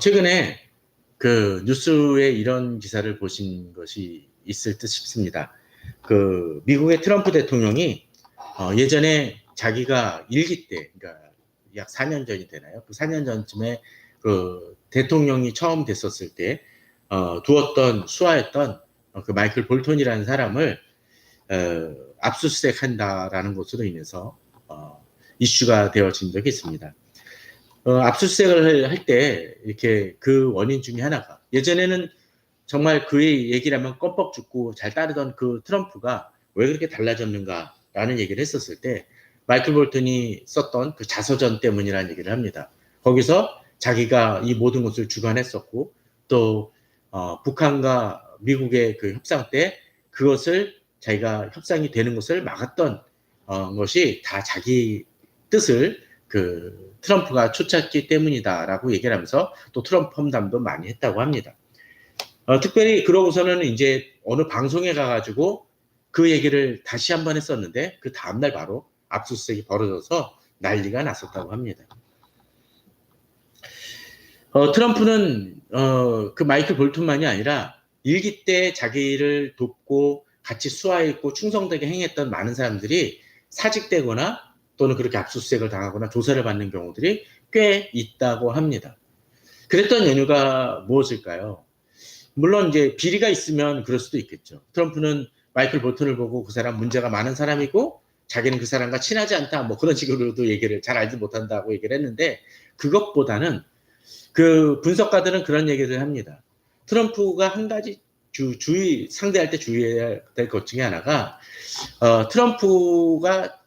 최근에 그 뉴스에 이런 기사를 보신 것이 있을 듯 싶습니다. 그 미국의 트럼프 대통령이 예전에 자기가 일기 때, 그러니까 약 4년 전이 되나요? 그 4년 전쯤에 그 대통령이 처음 됐었을 때 수하했던 그 마이클 볼턴이라는 사람을 압수수색한다라는 것으로 인해서 이슈가 되어진 적이 있습니다. 압수수색을 할 때 이렇게 그 원인 중에 하나가, 예전에는 정말 그의 얘기를 하면 껌뻑 죽고 잘 따르던 그 트럼프가 왜 그렇게 달라졌는가라는 얘기를 했었을 때 마이클 볼턴이 썼던 그 자서전 때문이라는 얘기를 합니다. 거기서 자기가 이 모든 것을 주관했었고 또 북한과 미국의 그 협상 때 그것을 자기가 협상이 되는 것을 막았던 것이 다 자기 뜻을 그 트럼프가 쫓았기 때문이다라고 얘기를 하면서 또 트럼프 험담도 많이 했다고 합니다. 특별히 그러고서는 이제 어느 방송에 가가지고 그 얘기를 다시 한번 했었는데 그 다음날 바로 압수수색이 벌어져서 난리가 났었다고 합니다. 트럼프는 그 마이클 볼튼만이 아니라 일기 때 자기를 돕고 같이 수하했고 충성되게 행했던 많은 사람들이 사직되거나 또는 그렇게 압수수색을 당하거나 조사를 받는 경우들이 꽤 있다고 합니다. 그랬던 연유가 무엇일까요? 물론 이제 비리가 있으면 그럴 수도 있겠죠. 트럼프는 마이클 볼튼을 보고 그 사람 문제가 많은 사람이고 자기는 그 사람과 친하지 않다, 뭐 그런 식으로도 얘기를 잘 알지 못한다고 얘기를 했는데, 그것보다는 그 분석가들은 그런 얘기를 합니다. 트럼프가 한 가지 상대할 때 주의해야 될 것 중에 하나가 트럼프가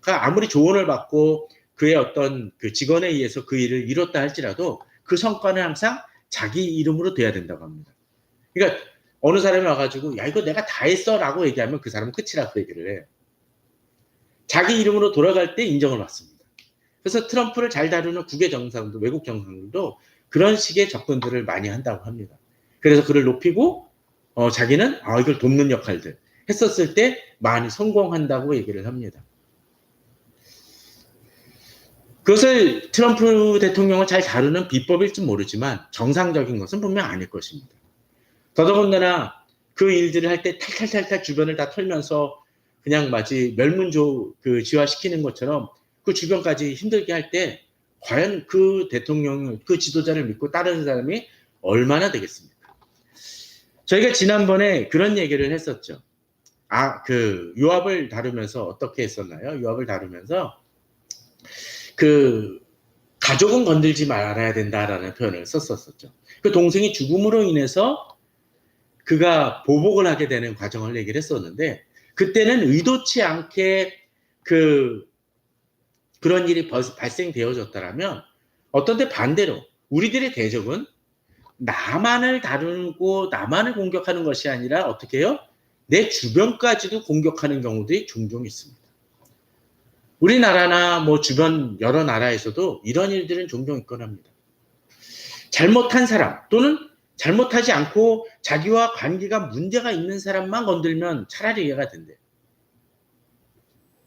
아무리 조언을 받고 그의 어떤 그 직원에 의해서 그 일을 이뤘다 할지라도 그 성과는 항상 자기 이름으로 돼야 된다고 합니다. 그러니까 어느 사람이 와가지고 야 이거 내가 다 했어 라고 얘기하면 그 사람은 끝이라고 얘기를 해요. 자기 이름으로 돌아갈 때 인정을 받습니다. 그래서 트럼프를 잘 다루는 국외 정상도, 외국 정상들도 그런 식의 접근들을 많이 한다고 합니다. 그래서 그를 높이고 자기는 이걸 돕는 역할들 했었을 때 많이 성공한다고 얘기를 합니다. 그것을 트럼프 대통령을 잘 다루는 비법일지 모르지만 정상적인 것은 분명 아닐 것입니다. 더더군다나 그 일들을 할 때 탈탈탈탈 주변을 다 털면서 그냥 마치 지화시키는 것처럼 그 주변까지 힘들게 할 때 과연 그 대통령, 그 지도자를 믿고 따르는 사람이 얼마나 되겠습니까? 저희가 지난번에 그런 얘기를 했었죠. 그 요압을 다루면서 어떻게 했었나요? 요압을 다루면서 그 가족은 건들지 말아야 된다라는 표현을 썼었죠. 그 동생이 죽음으로 인해서 그가 보복을 하게 되는 과정을 얘기를 했었는데, 그때는 의도치 않게 그런 일이 발생되어졌다라면 어떤 때 반대로 우리들의 대적은 나만을 다루고 나만을 공격하는 것이 아니라 어떻게 해요? 내 주변까지도 공격하는 경우들이 종종 있습니다. 우리나라나 뭐 주변 여러 나라에서도 이런 일들은 종종 있곤 합니다. 잘못한 사람 또는 잘못하지 않고 자기와 관계가 문제가 있는 사람만 건들면 차라리 이해가 된대요.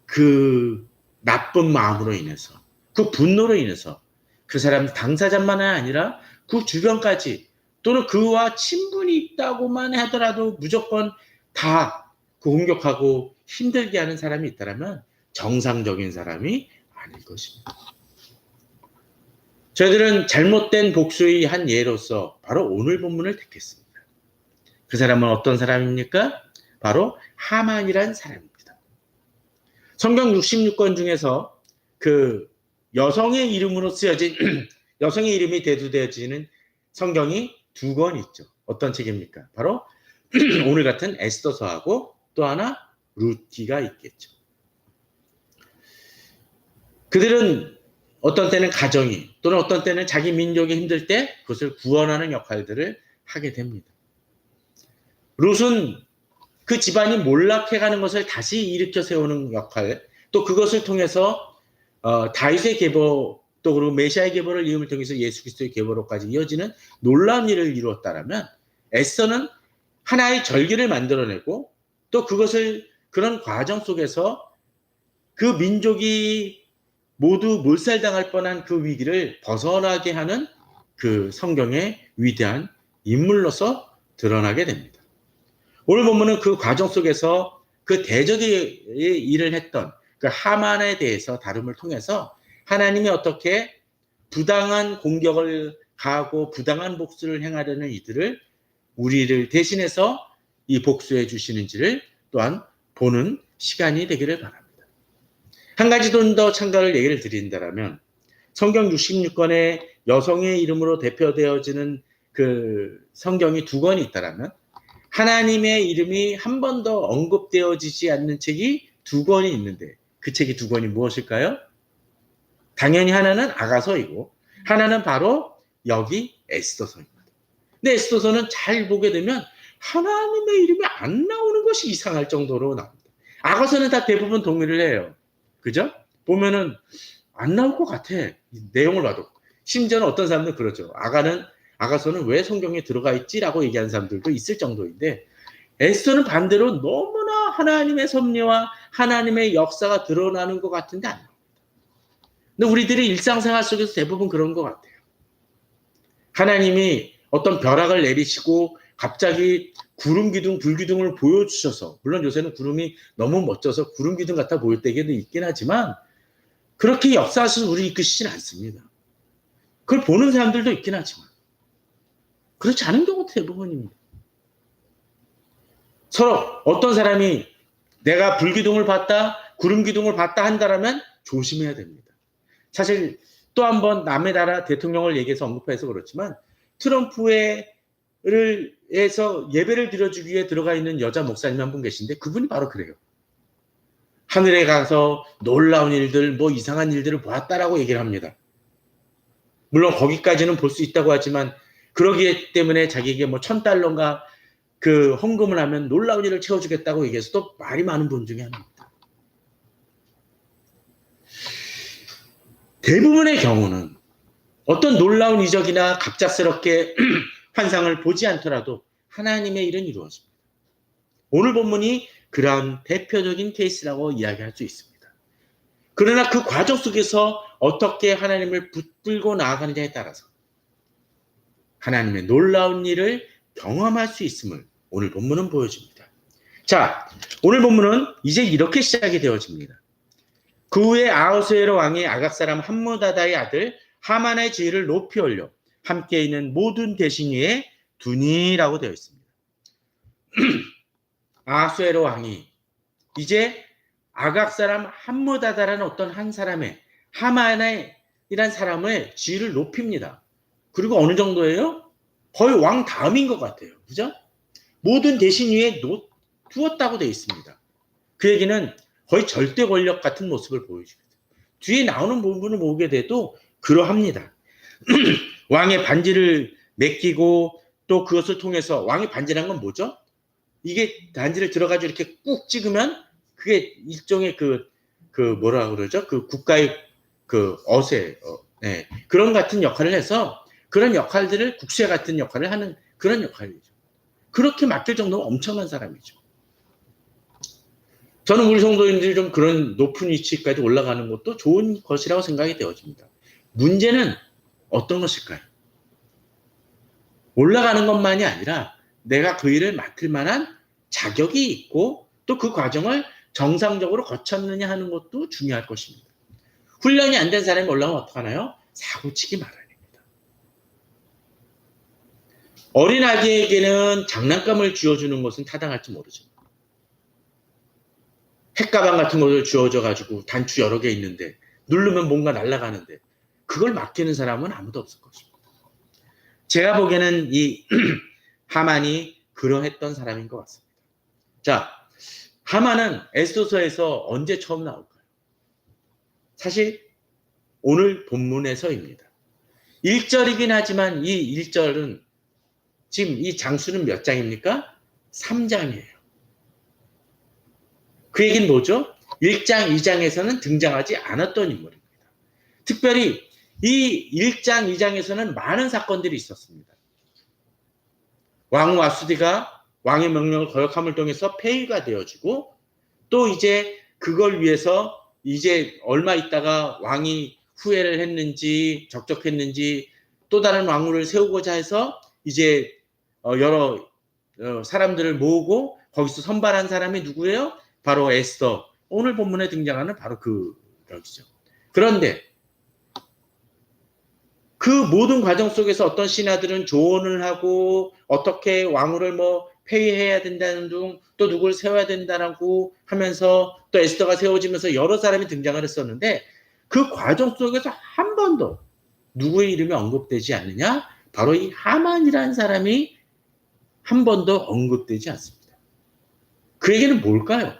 그 나쁜 마음으로 인해서, 그 분노로 인해서 그 사람 당사자만 아니라 그 주변까지 또는 그와 친분이 있다고만 하더라도 무조건 다 공격하고 힘들게 하는 사람이 있다면 정상적인 사람이 아닐 것입니다. 저희들은 잘못된 복수의 한 예로서 바로 오늘 본문을 택했습니다. 그 사람은 어떤 사람입니까? 바로 하만이란 사람입니다. 성경 66권 중에서 그 여성의 이름으로 쓰여진 여성의 이름이 대두되어지는 성경이 2권 있죠. 어떤 책입니까? 바로 오늘 같은 에스더서하고 또 하나 루티가 있겠죠. 그들은 어떤 때는 가정이 또는 어떤 때는 자기 민족이 힘들 때 그것을 구원하는 역할들을 하게 됩니다. 룻은 그 집안이 몰락해가는 것을 다시 일으켜 세우는 역할, 또 그것을 통해서 다윗의 계보, 또 그리고 메시아의 계보를 이음을 통해서 예수 그리스도의 계보로까지 이어지는 놀라운 일을 이루었다라면, 에스더는 하나의 절기를 만들어내고 또 그것을 그런 과정 속에서 그 민족이 모두 몰살당할 뻔한 그 위기를 벗어나게 하는 그 성경의 위대한 인물로서 드러나게 됩니다. 오늘 본문은 그 과정 속에서 그 대적의 일을 했던 그 하만에 대해서 다rum을 통해서 하나님이 어떻게 부당한 공격을 가하고 부당한 복수를 행하려는 이들을 우리를 대신해서 이 복수해 주시는지를 또한 보는 시간이 되기를 바랍니다. 한 가지 더 참가를 얘기를 드린다면 성경 66권의 여성의 이름으로 대표되어지는 그 성경이 2권이 있다면 하나님의 이름이 한 번도 언급되어지지 않는 책이 2권이 있는데 그 책이 2권이 무엇일까요? 당연히 하나는 아가서이고 하나는 바로 여기 에스더서입니다. 근데 에스더서는 잘 보게 되면 하나님의 이름이 안 나오는 것이 이상할 정도로 나옵니다. 아가서는 다 대부분 동의를 해요. 그죠? 보면은 안 나올 것 같아. 내용을 봐도. 심지어는 어떤 사람들은 그러죠. 아가서는 왜 성경에 들어가 있지라고 얘기하는 사람들도 있을 정도인데 에스더는 반대로 너무나 하나님의 섭리와 하나님의 역사가 드러나는 것 같은데 안 나옵니다. 근데 우리들이 일상생활 속에서 대부분 그런 것 같아요. 하나님이 어떤 벼락을 내리시고 갑자기 구름 기둥, 불 기둥을 보여주셔서 물론 요새는 구름이 너무 멋져서 구름 기둥 같아 보일 때도 있긴 하지만 그렇게 역사하셔서 우리 이끄시진 않습니다. 그걸 보는 사람들도 있긴 하지만 그렇지 않은 경우도 대부분입니다. 서로 어떤 사람이 내가 불기둥을 봤다, 구름 기둥을 봤다 한다라면 조심해야 됩니다. 사실 또 한 번 남의 나라 대통령을 얘기해서 언급해서 그렇지만 트럼프에서 예배를 드려주기 위해 들어가 있는 여자 목사님 한 분 계신데 그분이 바로 그래요. 하늘에 가서 놀라운 일들, 뭐 이상한 일들을 보았다라고 얘기를 합니다. 물론 거기까지는 볼 수 있다고 하지만 그러기 때문에 자기에게 뭐 $1,000인가 그 헌금을 하면 놀라운 일을 채워주겠다고 얘기해서 또 말이 많은 분 중에 하나입니다. 대부분의 경우는 어떤 놀라운 이적이나 갑작스럽게 환상을 보지 않더라도 하나님의 일은 이루어집니다. 오늘 본문이 그러한 대표적인 케이스라고 이야기할 수 있습니다. 그러나 그 과정 속에서 어떻게 하나님을 붙들고 나아가느냐에 따라서 하나님의 놀라운 일을 경험할 수 있음을 오늘 본문은 보여줍니다. 자, 오늘 본문은 이제 이렇게 시작이 되어집니다. 그 후에 아하수에로 왕이 아각 사람 함므다다의 아들 하만의 지위를 높이 올려 함께 있는 모든 대신 위에 두니라고 되어 있습니다. 아하수에로 왕이 이제 아각 사람 함므다다라는 어떤 한 사람의 하만이란 사람의 지위를 높입니다. 그리고 어느 정도예요? 거의 왕 다음인 것 같아요. 그죠? 모든 대신 위에 두었다고 되어 있습니다. 그 얘기는 거의 절대 권력 같은 모습을 보여주거든요. 뒤에 나오는 부분을 보게 돼도 그러합니다. 왕의 반지를 맡기고 또 그것을 통해서 왕의 반지란 건 뭐죠? 이게 반지를 들어가지고 이렇게 꾹 찍으면 그게 일종의 그 뭐라 그러죠? 그 국가의 그 어세, 네. 그런 같은 역할을 해서 그런 역할들을 국세 같은 역할을 하는 그런 역할이죠. 그렇게 맡길 정도면 엄청난 사람이죠. 저는 우리 성도님들이 좀 그런 높은 위치까지 올라가는 것도 좋은 것이라고 생각이 되어집니다. 문제는 어떤 것일까요? 올라가는 것만이 아니라 내가 그 일을 맡을 만한 자격이 있고 또 그 과정을 정상적으로 거쳤느냐 하는 것도 중요할 것입니다. 훈련이 안 된 사람이 올라가면 어떡하나요? 사고치기 마련입니다. 어린아기에게는 장난감을 쥐어주는 것은 타당할지 모르지만 핵가방 같은 것을 쥐어줘가지고 단추 여러 개 있는데 누르면 뭔가 날아가는데 그걸 맡기는 사람은 아무도 없을 것입니다. 제가 보기에는 이 하만이 그러했던 사람인 것 같습니다. 자, 하만은 에스더서에서 언제 처음 나올까요? 사실 오늘 본문에서입니다. 1절이긴 하지만 이 1절은 지금 이 장수는 몇 장입니까? 3장이에요. 그 얘기는 뭐죠? 1장, 2장에서는 등장하지 않았던 인물입니다. 특별히 이 1장, 2장에서는 많은 사건들이 있었습니다. 왕 와수디가 왕의 명령을 거역함을 통해서 폐위가 되어지고 또 이제 그걸 위해서 이제 얼마 있다가 왕이 후회를 했는지 적적했는지 또 다른 왕후를 세우고자 해서 이제 여러 사람들을 모으고 거기서 선발한 사람이 누구예요? 바로 에스더. 오늘 본문에 등장하는 바로 그 여기죠. 그런데 그 모든 과정 속에서 어떤 신하들은 조언을 하고 어떻게 왕후를 뭐 폐위해야 된다는 둥, 또 누굴 세워야 된다라고 하면서 또 에스더가 세워지면서 여러 사람이 등장을 했었는데 그 과정 속에서 한 번도 누구의 이름이 언급되지 않느냐? 바로 이 하만이라는 사람이 한 번도 언급되지 않습니다. 그 얘기는 뭘까요?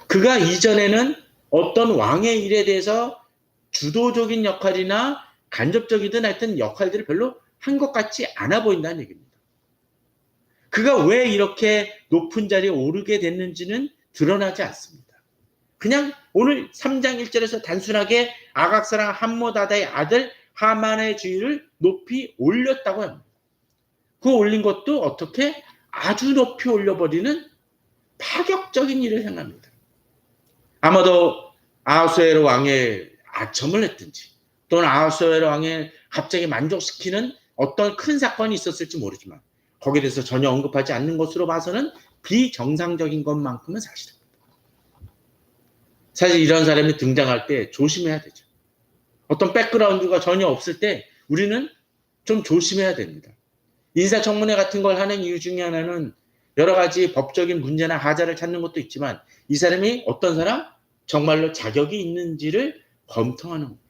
그가 이전에는 어떤 왕의 일에 대해서 주도적인 역할이나 간접적이든 하여튼 역할들을 별로 한 것 같지 않아 보인다는 얘기입니다. 그가 왜 이렇게 높은 자리에 오르게 됐는지는 드러나지 않습니다. 그냥 오늘 3장 1절에서 단순하게 아각사랑 함모다다의 아들 하만의 지위를 높이 올렸다고 합니다. 그 올린 것도 어떻게 아주 높이 올려버리는 파격적인 일을 행합니다. 아마도 아하수에로 왕의 아첨을 했든지 또는 아하수에로 왕의 갑자기 만족시키는 어떤 큰 사건이 있었을지 모르지만 거기에 대해서 전혀 언급하지 않는 것으로 봐서는 비정상적인 것만큼은 사실입니다. 사실 이런 사람이 등장할 때 조심해야 되죠. 어떤 백그라운드가 전혀 없을 때 우리는 좀 조심해야 됩니다. 인사청문회 같은 걸 하는 이유 중에 하나는 여러 가지 법적인 문제나 하자를 찾는 것도 있지만 이 사람이 어떤 사람? 정말로 자격이 있는지를 검토하는 겁니다.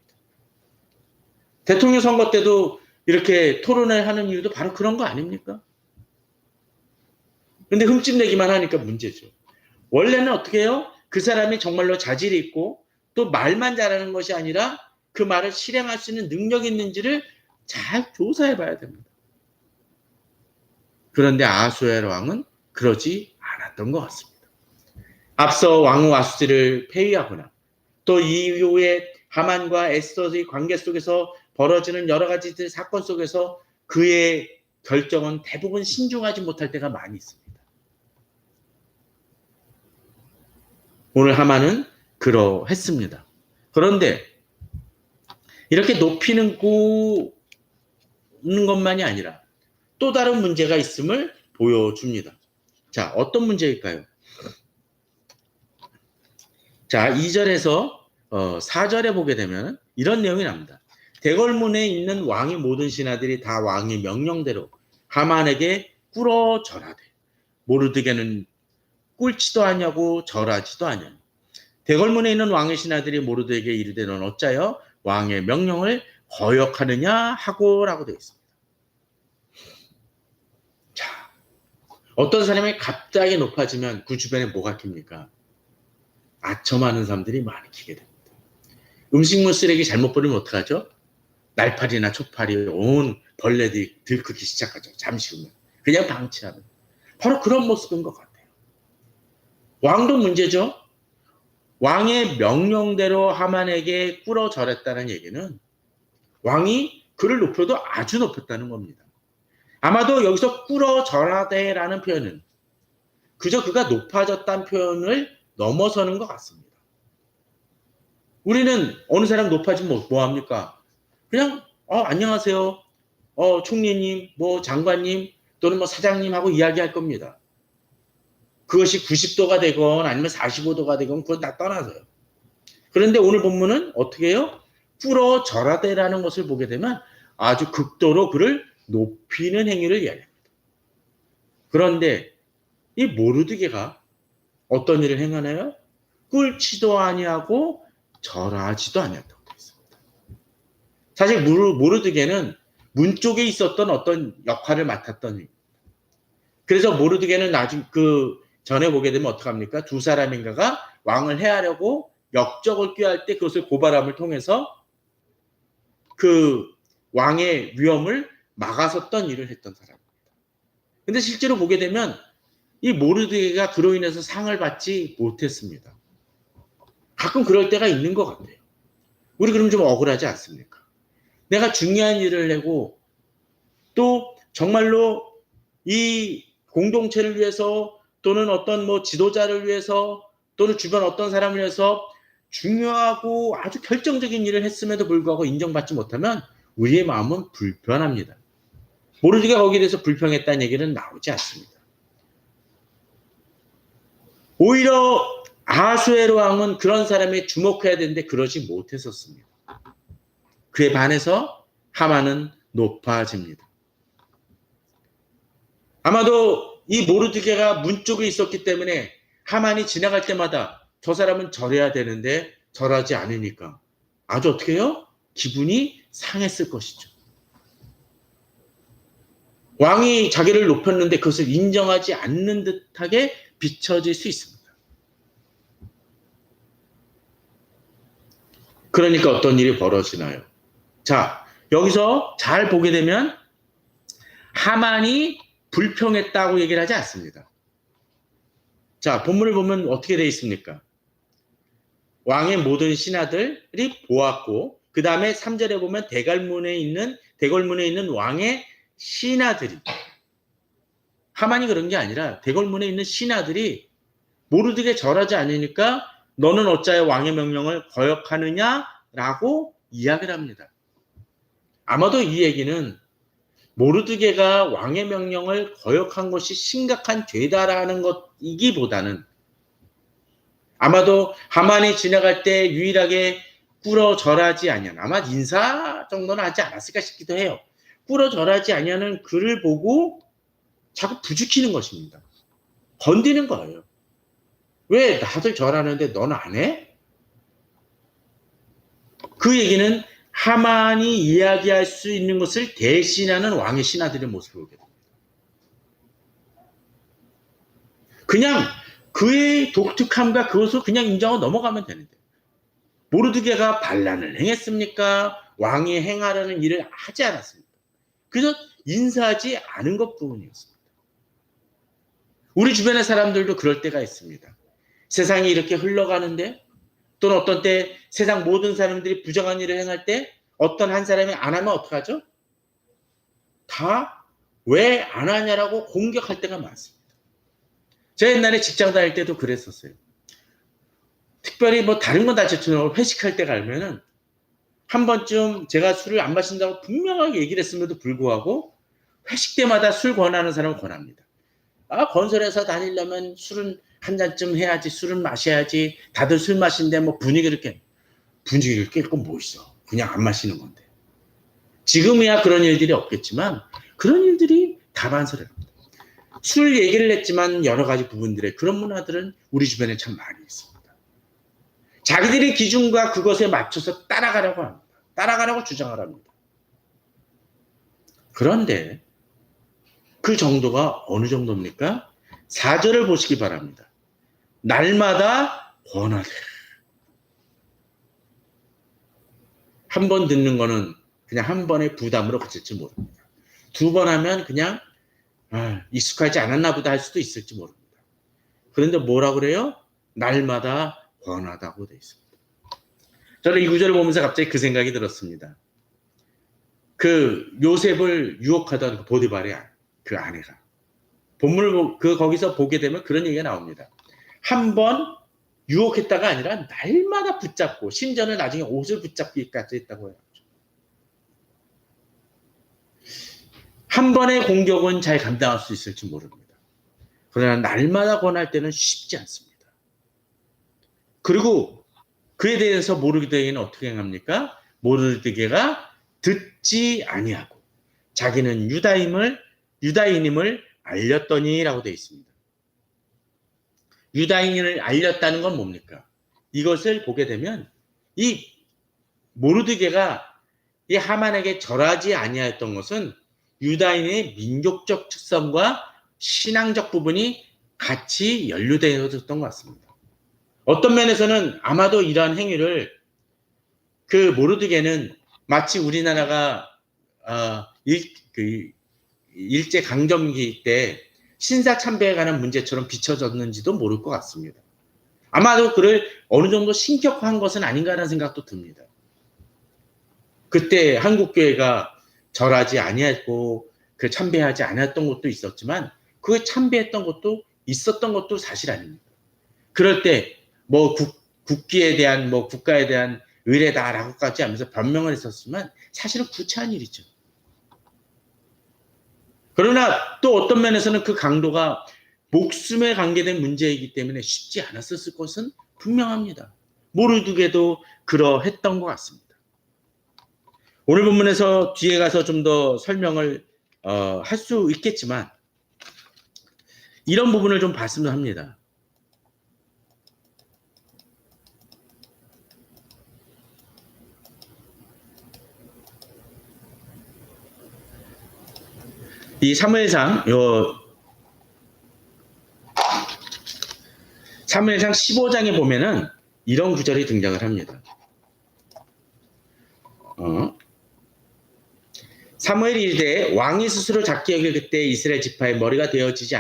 대통령 선거 때도 이렇게 토론을 하는 이유도 바로 그런 거 아닙니까? 근데 흠집내기만 하니까 문제죠. 원래는 어떻게 해요? 그 사람이 정말로 자질이 있고 또 말만 잘하는 것이 아니라 그 말을 실행할 수 있는 능력이 있는지를 잘 조사해 봐야 됩니다. 그런데 아하수에로 왕은 그러지 않았던 것 같습니다. 앞서 왕후 아수지를 폐위하거나 또 이후에 하만과 에스더의 관계 속에서 벌어지는 여러 가지 사건 속에서 그의 결정은 대부분 신중하지 못할 때가 많이 있습니다. 오늘 하만은 그러했습니다. 그런데 이렇게 높이는 것만이 아니라 또 다른 문제가 있음을 보여줍니다. 자, 어떤 문제일까요? 자, 2절에서 4절에 보게 되면 이런 내용이 나옵니다. 대궐문에 있는 왕의 모든 신하들이 다 왕의 명령대로 하만에게 꿇어 절하되 모르드게는 꿇지도 않냐고 절하지도 않냐고. 대궐문에 있는 왕의 신하들이 모르드에게 이르되 넌 어짜여 왕의 명령을 거역하느냐 하고라고 되어 있습니다. 자, 어떤 사람이 갑자기 높아지면 그 주변에 뭐가 킵니까? 아첨하는 사람들이 많이 키게 됩니다. 음식물 쓰레기 잘못 버리면 어떡하죠? 날파리나 초파리 온 벌레들이 들끓기 시작하죠. 잠시 후면. 그냥 방치하는. 바로 그런 모습인 것 같아요. 왕도 문제죠. 왕의 명령대로 하만에게 꿇어 절했다는 얘기는 왕이 그를 높여도 아주 높였다는 겁니다. 아마도 여기서 꿇어 절하되라는 표현은 그저 그가 높아졌다는 표현을 넘어서는 것 같습니다. 우리는 어느 사람 높아지면 뭐 합니까? 그냥 안녕하세요. 총리님, 뭐 장관님 또는 뭐 사장님하고 이야기할 겁니다. 그것이 90도가 되건 아니면 45도가 되건 그건 다 떠나서요. 그런데 오늘 본문은 어떻게 해요? 꿇어 절하되라는 것을 보게 되면 아주 극도로 그를 높이는 행위를 이야기합니다. 그런데 이 모르드게가 어떤 일을 행하나요? 꿇지도 아니하고 절하지도 아니었다고 되어 있습니다. 사실 모르드게는 문 쪽에 있었던 어떤 역할을 맡았던 일입니다. 그래서 모르드게는 나중 전에 보게 되면 어떡합니까? 두 사람인가가 왕을 해하려고 역적을 꾀할 때 그것을 고발함을 통해서 그 왕의 위험을 막아섰던 일을 했던 사람입니다. 근데 실제로 보게 되면 이 모르드게가 그로 인해서 상을 받지 못했습니다. 가끔 그럴 때가 있는 것 같아요. 우리 그럼 좀 억울하지 않습니까? 내가 중요한 일을 내고 또 정말로 이 공동체를 위해서 또는 어떤 뭐 지도자를 위해서 또는 주변 어떤 사람을 위해서 중요하고 아주 결정적인 일을 했음에도 불구하고 인정받지 못하면 우리의 마음은 불편합니다. 모르드게가 거기에 대해서 불평했다는 얘기는 나오지 않습니다. 오히려 아하수에로 왕은 그런 사람에 주목해야 되는데 그러지 못했었습니다. 그에 반해서 하만은 높아집니다. 아마도 이 모르드게가 문 쪽에 있었기 때문에 하만이 지나갈 때마다 저 사람은 절해야 되는데 절하지 않으니까 아주 어떻게 해요? 기분이 상했을 것이죠. 왕이 자기를 높였는데 그것을 인정하지 않는 듯하게 비춰질 수 있습니다. 그러니까 어떤 일이 벌어지나요? 자, 여기서 잘 보게 되면 하만이 불평했다고 얘기를 하지 않습니다. 자, 본문을 보면 어떻게 되어 있습니까? 왕의 모든 신하들이 보았고 그 다음에 3절에 보면 대궐문에 있는 왕의 신하들이 하만이 그런 게 아니라 대궐문에 있는 신하들이 모르드게 절하지 않으니까 너는 어찌하여 왕의 명령을 거역하느냐라고 이야기를 합니다. 아마도 이 얘기는 모르드게가 왕의 명령을 거역한 것이 심각한 죄다라는 것이기보다는 아마도 하만이 지나갈 때 유일하게 꿇어 절하지 아니한 아마 인사 정도는 하지 않았을까 싶기도 해요. 꿇어 절하지 아니하는 그를 보고 자꾸 부추기는 것입니다. 건드는 거예요. 왜 나들 절하는데 너는 안 해? 그 얘기는 하만이 이야기할 수 있는 것을 대신하는 왕의 신하들의 모습을 보게 됩니다. 그냥 그의 독특함과 그것을 그냥 인정하고 넘어가면 되는데 모르드게가 반란을 행했습니까? 왕이 행하라는 일을 하지 않았습니다. 그래서 인사하지 않은 것뿐이었습니다. 우리 주변의 사람들도 그럴 때가 있습니다. 세상이 이렇게 흘러가는데 또는 어떤 때 세상 모든 사람들이 부정한 일을 행할 때 어떤 한 사람이 안 하면 어떡하죠? 다 왜 안 하냐라고 공격할 때가 많습니다. 제가 옛날에 직장 다닐 때도 그랬었어요. 특별히 뭐 다른 건 다 제쳐놓고 회식할 때 가면은 한 번쯤 제가 술을 안 마신다고 분명하게 얘기를 했음에도 불구하고 회식 때마다 술 권하는 사람은 권합니다. 아, 건설회사 다니려면 술은 한 잔쯤 해야지, 술은 마셔야지, 다들 술 마시는데 뭐 분위기를 깰 건 뭐 있어. 그냥 안 마시는 건데. 지금이야 그런 일들이 없겠지만 그런 일들이 다반사를 합니다. 술 얘기를 했지만 여러 가지 부분들의 그런 문화들은 우리 주변에 참 많이 있습니다. 자기들의 기준과 그것에 맞춰서 따라가려고 합니다. 따라가라고 주장을 합니다. 그런데 그 정도가 어느 정도입니까? 4절을 보시기 바랍니다. 날마다 권하되. 한 번 듣는 거는 그냥 한 번의 부담으로 그칠지 모릅니다. 두 번 하면 그냥 익숙하지 않았나 보다 할 수도 있을지 모릅니다. 그런데 뭐라고 그래요? 날마다 권하다고 되어 있습니다. 저는 이 구절을 보면서 갑자기 그 생각이 들었습니다. 그 요셉을 유혹하던 그 보디발의 그 아내가 본문을 거기서 보게 되면 그런 얘기가 나옵니다. 한 번 유혹했다가 아니라 날마다 붙잡고 심지어는 나중에 옷을 붙잡기까지 했다고 해요. 한 번의 공격은 잘 감당할 수 있을지 모릅니다. 그러나 날마다 권할 때는 쉽지 않습니다. 그리고 그에 대해서 모르드게는 어떻게 행합니까? 모르드게가 듣지 아니하고 자기는 유다인임을 알렸더니라고 되어 있습니다. 유다인을 알렸다는 건 뭡니까? 이것을 보게 되면 이 모르드게가 이 하만에게 절하지 아니하였던 것은 유다인의 민족적 특성과 신앙적 부분이 같이 연루되어 있었던 것 같습니다. 어떤 면에서는 아마도 이러한 행위를 그 모르드게는 마치 우리나라가 일제 강점기 때 신사 참배에 관한 문제처럼 비춰졌는지도 모를 것 같습니다. 아마도 그를 어느 정도 신격화한 것은 아닌가라는 생각도 듭니다. 그때 한국교회가 절하지 아니했고 그 참배하지 않았던 것도 있었지만 그 참배했던 것도 있었던 것도 사실 아닙니다. 그럴 때 뭐 국기에 대한 뭐 국가에 대한 의뢰다라고까지 하면서 변명을 했었지만 사실은 구차한 일이죠. 그러나 또 어떤 면에서는 그 강도가 목숨에 관계된 문제이기 때문에 쉽지 않았을 것은 분명합니다. 모르드게도 그러했던 것 같습니다. 오늘 본문에서 뒤에 가서 좀 더 설명을 할 수 있겠지만 이런 부분을 좀 봤으면 합니다. 이 사무엘상 15장에 보면은 이런 구절이 등장을 합니다. 사무엘이 이르되 왕이 스스로 작게 여길 그때 이스라엘 지파의 머리가 되어지지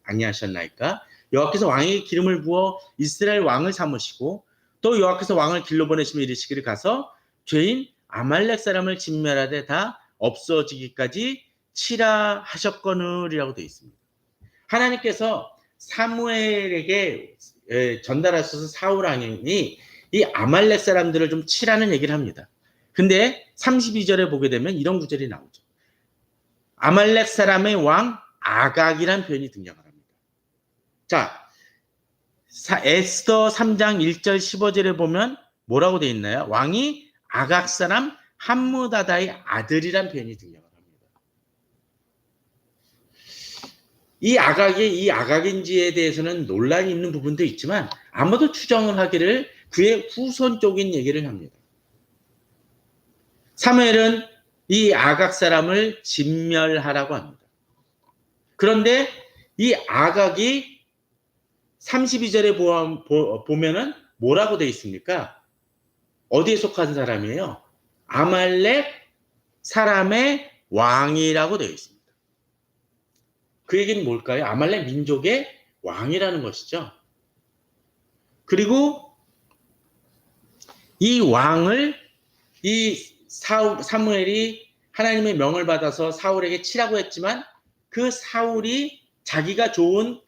아니하셨나이까? 여호와께서 왕에게 기름을 부어 이스라엘 왕을 삼으시고 또 여호와께서 왕을 길로 보내시며 이르시기를 가서 죄인 아말렉 사람을 진멸하되 다 없어지기까지 치라 하셨거늘이라고 되어 있습니다. 하나님께서 사무엘에게 전달하셔서 사울 왕이 이 아말렉 사람들을 좀 치라는 얘기를 합니다. 근데 32절에 보게 되면 이런 구절이 나오죠. 아말렉 사람의 왕 아각이라는 표현이 등장을 합니다. 자, 에스더 3장 1절 15절에 보면 뭐라고 되어 있나요? 왕이 아각 사람 함무다다의 아들이라는 표현이 등장을 합니다. 이 아각인지에 대해서는 논란이 있는 부분도 있지만 아무도 추정을 하기를 그의 후손 쪽인 얘기를 합니다. 사무엘은 이 아각 사람을 진멸하라고 합니다. 그런데 이 아각이 32절에 보면은 뭐라고 되어 있습니까? 어디에 속한 사람이에요? 아말렉 사람의 왕이라고 되어 있습니다. 그 얘기는 뭘까요? 아말렉 민족의 왕이라는 것이죠. 그리고 이 왕을 사무엘이 하나님의 명을 받아서 사울에게 치라고 했지만 그 사울이 자기가 좋은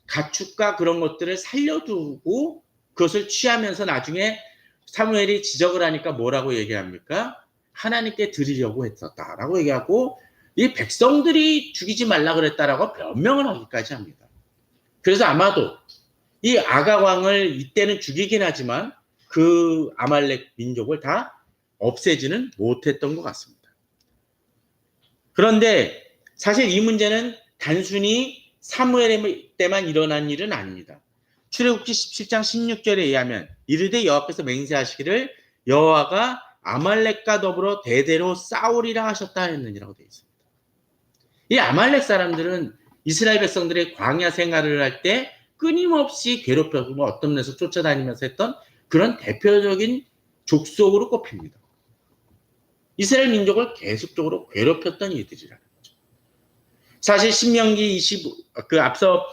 가축과 그런 것들을 살려두고 그것을 취하면서 나중에 사무엘이 지적을 하니까 뭐라고 얘기합니까? 하나님께 드리려고 했었다라고 얘기하고 이 백성들이 죽이지 말라 그랬다라고 변명을 하기까지 합니다. 그래서 아마도 이 아각 왕을 이때는 죽이긴 하지만 그 아말렉 민족을 다 없애지는 못했던 것 같습니다. 그런데 사실 이 문제는 단순히 사무엘 때만 일어난 일은 아닙니다. 출애굽기 17장 16절에 의하면 이르되 여호와께서 맹세하시기를 여호와가 아말렉과 더불어 대대로 싸우리라 하셨다 했느니라고 되어 있습니다. 이 아말렉 사람들은 이스라엘 백성들의 광야 생활을 할 때 끊임없이 괴롭혀서 어떤 데서 쫓아다니면서 했던 그런 대표적인 족속으로 꼽힙니다. 이스라엘 민족을 계속적으로 괴롭혔던 이들이라는 거죠. 사실 신명기 앞서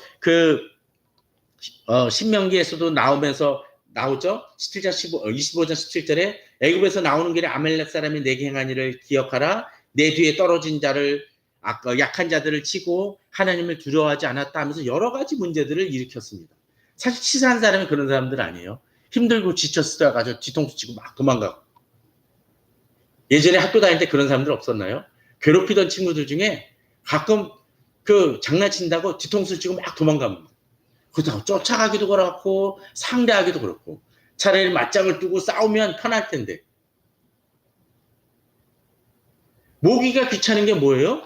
신명기에서도 나오죠. 25장 17절에 애굽에서 나오는 길에 아말렉 사람이 내게 행한 일을 기억하라. 내 뒤에 떨어진 자를 약한 자들을 치고 하나님을 두려워하지 않았다 하면서 여러 가지 문제들을 일으켰습니다. 사실 치사한 사람이 그런 사람들 아니에요. 힘들고 지쳤을 때 뒤통수 치고 막 도망가고. 예전에 학교 다닐 때 그런 사람들 없었나요? 괴롭히던 친구들 중에 가끔 장난친다고 뒤통수 치고 막 도망갑니다. 그렇다고 쫓아가기도 그렇고 상대하기도 그렇고 차라리 맞짱을 뜨고 싸우면 편할 텐데. 모기가 귀찮은 게 뭐예요?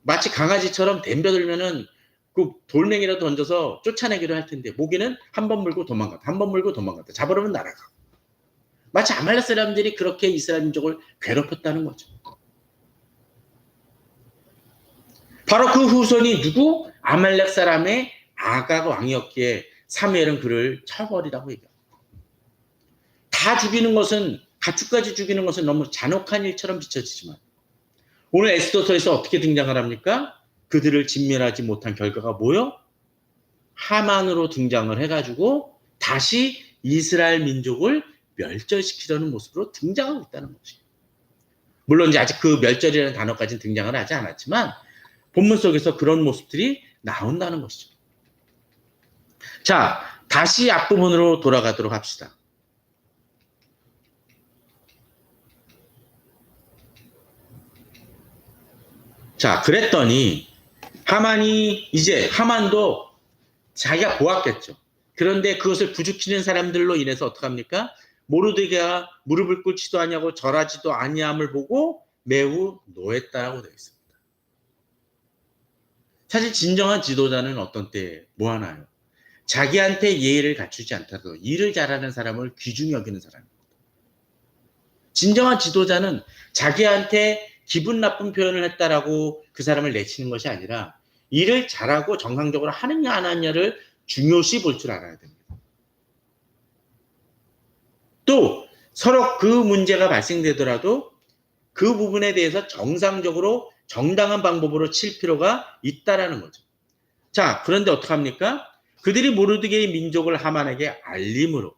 마치 강아지처럼 덤벼들면은 그 돌멩이라도 던져서 쫓아내기로 할 텐데 모기는 한 번 물고 도망갔다. 한 번 물고 도망갔다. 잡으려면 날아가. 마치 아말렉 사람들이 그렇게 이스라엘 민족을 괴롭혔다는 거죠. 바로 그 후손이 누구? 아말렉 사람의 아각 왕이었기에 사무엘은 그를 쳐버리라고 얘기합니다. 다 죽이는 것은 가축까지 죽이는 것은 너무 잔혹한 일처럼 비춰지지만 오늘 에스더서에서 어떻게 등장을 합니까? 그들을 진멸하지 못한 결과가 뭐요? 하만으로 등장을 해가지고 다시 이스라엘 민족을 멸절시키려는 모습으로 등장하고 있다는 것이에요. 물론 이제 아직 그 멸절이라는 단어까지는 등장을 하지 않았지만 본문 속에서 그런 모습들이 나온다는 것이죠. 자, 다시 앞부분으로 돌아가도록 합시다. 자, 그랬더니 하만이 이제 하만도 자기가 보았겠죠. 그런데 그것을 부추기는 사람들로 인해서 어떡합니까? 모르드게가 무릎을 꿇지도 아니하고 절하지도 아니함을 보고 매우 노했다라고 되어 있습니다. 사실 진정한 지도자는 어떤 때 뭐 하나요? 자기한테 예의를 갖추지 않더라도 일을 잘하는 사람을 귀중히 여기는 사람입니다. 진정한 지도자는 자기한테 기분 나쁜 표현을 했다라고 그 사람을 내치는 것이 아니라 일을 잘하고 정상적으로 하느냐 안 하느냐를 중요시 볼 줄 알아야 됩니다. 또 서로 그 문제가 발생되더라도 그 부분에 대해서 정상적으로 정당한 방법으로 칠 필요가 있다라는 거죠. 자, 그런데 어떡합니까? 그들이 모르드게의 민족을 하만에게 알림으로,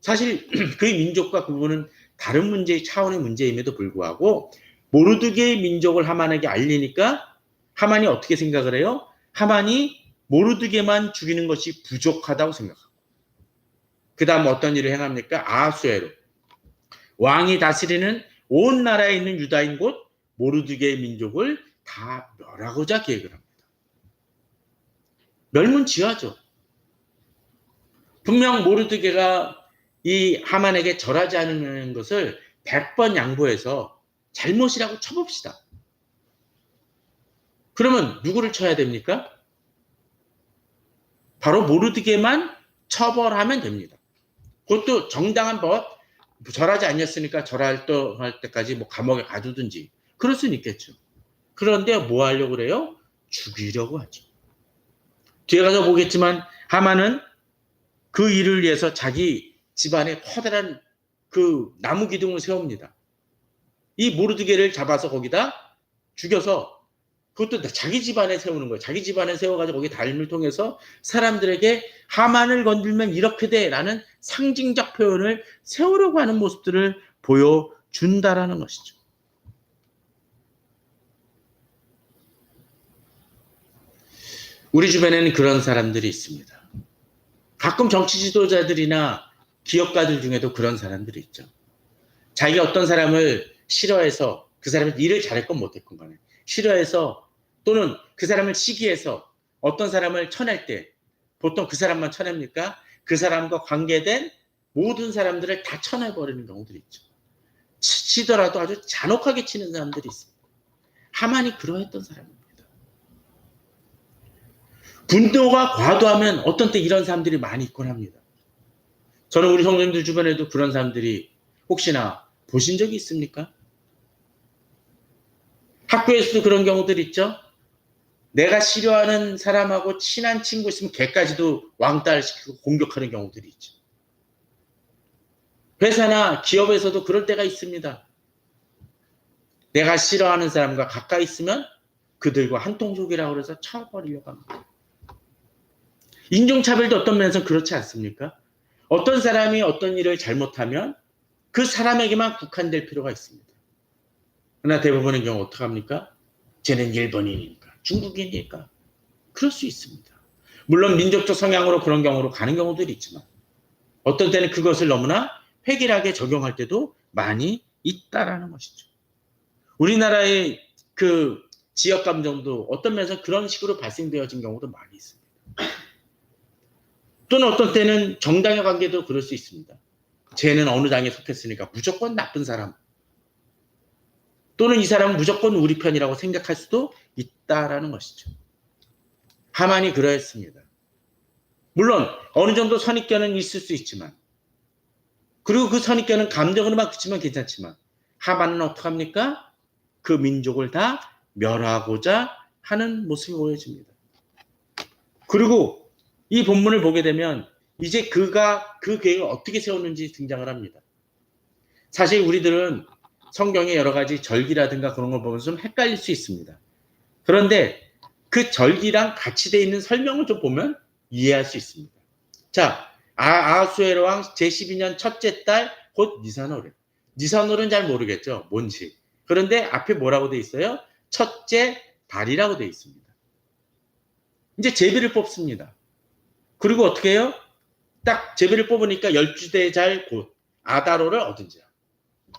사실 그 민족과 그 부분은 다른 문제의 차원의 문제임에도 불구하고 모르드게의 민족을 하만에게 알리니까 하만이 어떻게 생각을 해요? 하만이 모르드게만 죽이는 것이 부족하다고 생각하고, 그 다음 어떤 일을 행합니까? 아하수에로 왕이 다스리는 온 나라에 있는 유다인 곳 모르드게의 민족을 다 멸하고자 계획을 합니다. 멸문지화죠. 분명 모르드게가 이 하만에게 절하지 않는 것을 100번 양보해서 잘못이라고 쳐봅시다. 그러면 누구를 쳐야 됩니까? 바로 모르드게만 처벌하면 됩니다. 그것도 정당한 법, 절하지 않았으니까 절할 때까지 뭐 감옥에 가두든지 그럴 수는 있겠죠. 그런데 뭐 하려고 그래요? 죽이려고 하죠. 뒤에 가서 보겠지만 하만은 그 일을 위해서 자기 집안에 커다란 그 나무 기둥을 세웁니다. 이 모르드게를 잡아서 거기다 죽여서, 그것도 자기 집안에 세우는 거예요. 자기 집안에 세워가지고 거기 달림을 통해서 사람들에게 하만을 건들면 이렇게 돼라는 상징적 표현을 세우려고 하는 모습들을 보여준다라는 것이죠. 우리 주변에는 그런 사람들이 있습니다. 가끔 정치 지도자들이나 기업가들 중에도 그런 사람들이 있죠. 자기가 어떤 사람을 싫어해서, 그 사람이 일을 잘했건 못했건 간에 싫어해서, 또는 그 사람을 시기해서 어떤 사람을 쳐낼 때 보통 그 사람만 쳐냅니까? 그 사람과 관계된 모든 사람들을 다 쳐내버리는 경우들이 있죠. 치더라도 아주 잔혹하게 치는 사람들이 있습니다. 하만이 그러했던 사람입니다. 분노가 과도하면 어떤 때 이런 사람들이 많이 있곤 합니다. 저는 우리 성도님들 주변에도 그런 사람들이 혹시나 보신 적이 있습니까? 학교에서도 그런 경우들 있죠? 내가 싫어하는 사람하고 친한 친구 있으면 걔까지도 왕따시키고 공격하는 경우들이 있죠. 회사나 기업에서도 그럴 때가 있습니다. 내가 싫어하는 사람과 가까이 있으면 그들과 한통속이라고 해서 쳐버리려고 합니다. 인종차별도 어떤 면에서 그렇지 않습니까? 어떤 사람이 어떤 일을 잘못하면 그 사람에게만 국한될 필요가 있습니다. 그러나 대부분의 경우 어떡합니까? 쟤는 일본인이니까, 중국인이니까. 그럴 수 있습니다. 물론 민족적 성향으로 그런 경우로 가는 경우들이 있지만 어떤 때는 그것을 너무나 획일하게 적용할 때도 많이 있다라는 것이죠. 우리나라의 그 지역 감정도 어떤 면에서 그런 식으로 발생되어진 경우도 많이 있습니다. 또는 어떤 때는 정당의 관계도 그럴 수 있습니다. 쟤는 어느 당에 속했으니까 무조건 나쁜 사람, 또는 이 사람은 무조건 우리 편이라고 생각할 수도 있다라는 것이죠. 하만이 그러했습니다. 물론 어느 정도 선입견은 있을 수 있지만, 그리고 그 선입견은 감정으로만 그치면 괜찮지만, 하만은 어떡합니까? 그 민족을 다 멸하고자 하는 모습이 보여집니다. 그리고 이 본문을 보게 되면 이제 그가 그 계획을 어떻게 세웠는지 등장을 합니다. 사실 우리들은 성경의 여러 가지 절기라든가 그런 걸 보면서 좀 헷갈릴 수 있습니다. 그런데 그 절기랑 같이 되어 있는 설명을 좀 보면 이해할 수 있습니다. 자, 아하수에로 왕 제12년 첫째 달 곧 니산월에. 니산월은 잘 모르겠죠. 뭔지. 그런데 앞에 뭐라고 되어 있어요? 첫째 달이라고 되어 있습니다. 이제 제비를 뽑습니다. 그리고 어떻게 해요? 딱 제비를 뽑으니까 12대 잘 곧 아다로를 얻은지라.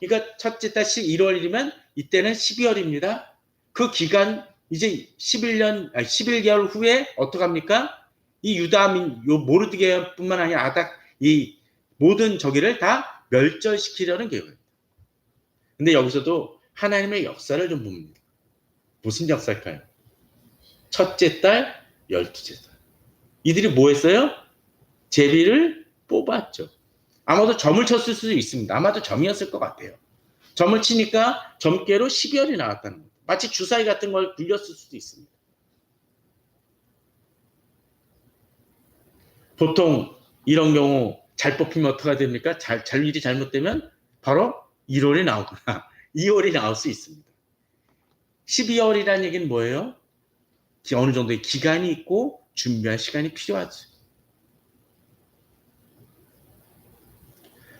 그러니까 첫째 달 1월이면 이때는 12월입니다. 그 기간 이제 11개월 후에 어떡합니까? 이 유다민 요 모르드게뿐만 아니라 아닥 이 모든 저기를 다 멸절시키려는 계획입니다. 근데 여기서도 하나님의 역사를 좀 봅니다. 무슨 역사일까요? 첫째 달, 12째 달. 이들이 뭐 했어요? 제비를 뽑았죠. 아마도 점을 쳤을 수도 있습니다. 아마도 점이었을 것 같아요. 점을 치니까 점괘로 12월이 나왔다는 거죠. 마치 주사위 같은 걸 굴렸을 수도 있습니다. 보통 이런 경우 잘 뽑히면 어떻게 됩니까? 일이 잘못되면 바로 1월이 나오거나 2월이 나올 수 있습니다. 12월이라는 얘기는 뭐예요? 어느 정도의 기간이 있고 준비할 시간이 필요하죠.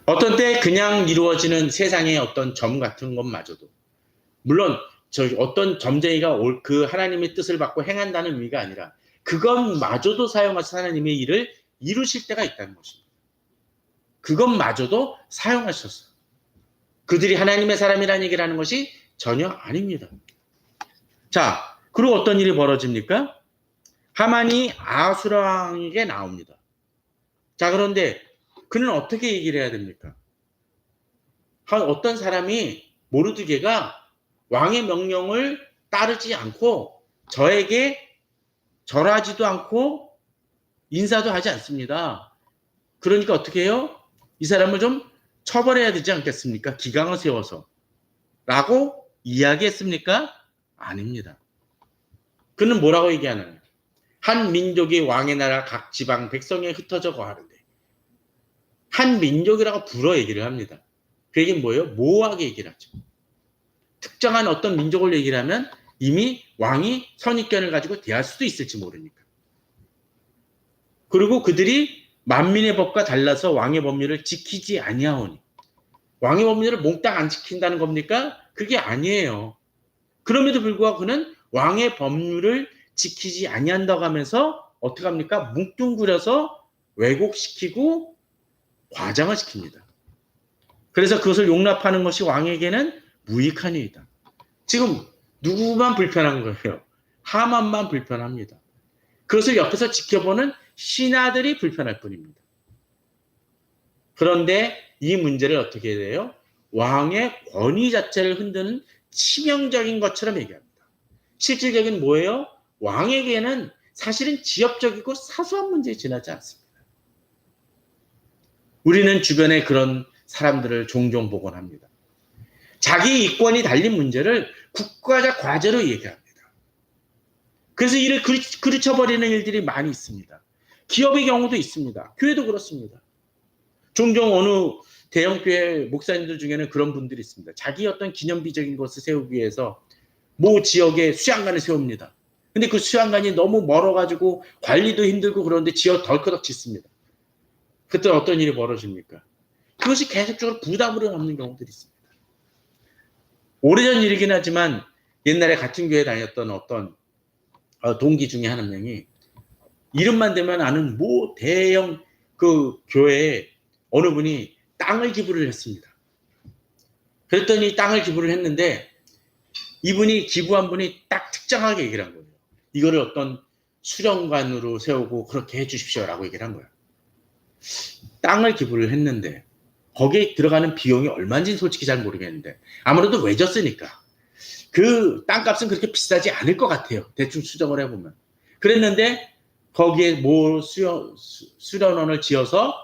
어떤 때 그냥 이루어지는 세상의 어떤 점 같은 것마저도 물론 어떤 점쟁이가 그 하나님의 뜻을 받고 행한다는 의미가 아니라 그것마저도 사용하셔서 하나님의 일을 이루실 때가 있다는 것입니다. 그것마저도 사용하셨어요. 그들이 하나님의 사람이라는 얘기를 하는 것이 전혀 아닙니다. 자, 그리고 어떤 일이 벌어집니까? 하만이 아수라왕에게 나옵니다. 자, 그런데 그는 어떻게 얘기를 해야 됩니까? 어떤 사람이 모르드게가 왕의 명령을 따르지 않고 저에게 절하지도 않고 인사도 하지 않습니다. 그러니까 어떻게 해요? 이 사람을 좀 처벌해야 되지 않겠습니까? 기강을 세워서. 라고 이야기했습니까? 아닙니다. 그는 뭐라고 얘기하느냐? 한 민족이 왕의 나라 각 지방 백성에 흩어져 거하는데 한 민족이라고 불어 얘기를 합니다. 그 얘기는 뭐예요? 모호하게 얘기를 하죠. 특정한 어떤 민족을 얘기를 하면 이미 왕이 선입견을 가지고 대할 수도 있을지 모르니까. 그리고 그들이 만민의 법과 달라서 왕의 법률을 지키지 아니하오니. 왕의 법률을 몽땅 안 지킨다는 겁니까? 그게 아니에요. 그럼에도 불구하고 그는 왕의 법률을 지키지 아니한다고 하면서 어떻게 합니까? 뭉뚱그려서 왜곡시키고 과장을 시킵니다. 그래서 그것을 용납하는 것이 왕에게는 무익한 일이다. 지금 누구만 불편한 거예요? 하만만 불편합니다. 그것을 옆에서 지켜보는 신하들이 불편할 뿐입니다. 그런데 이 문제를 어떻게 해요? 왕의 권위 자체를 흔드는 치명적인 것처럼 얘기합니다. 실질적인 뭐예요? 왕에게는 사실은 지엽적이고 사소한 문제에 지나지 않습니다. 우리는 주변에 그런 사람들을 종종 보곤 합니다. 자기 이권이 달린 문제를 국가적 과제로 얘기합니다. 그래서 이를 그르쳐버리는 일들이 많이 있습니다. 기업의 경우도 있습니다. 교회도 그렇습니다. 종종 어느 대형교회 목사님들 중에는 그런 분들이 있습니다. 자기 어떤 기념비적인 것을 세우기 위해서 모 지역에 수양관을 세웁니다. 근데 그 수양관이 너무 멀어가지고 관리도 힘들고 그러는데 지역 덜커덕 짓습니다. 그때 어떤 일이 벌어집니까? 그것이 계속적으로 부담으로 남는 경우들이 있습니다. 오래전 일이긴 하지만 옛날에 같은 교회 다녔던 어떤 동기 중에 한 명이 이름만 대면 아는 모 대형 그 교회에 어느 분이 땅을 기부를 했습니다. 그랬더니 땅을 기부를 했는데 이분이 기부한 분이 딱 특정하게 얘기를 한 거예요. 이거를 어떤 수련관으로 세우고 그렇게 해주십시오라고 얘기를 한 거예요. 땅을 기부를 했는데 거기에 들어가는 비용이 얼마인지는 솔직히 잘 모르겠는데 아무래도 외졌으니까 그 땅값은 그렇게 비싸지 않을 것 같아요. 대충 수정을 해보면. 그랬는데 거기에 뭐 수련원을 지어서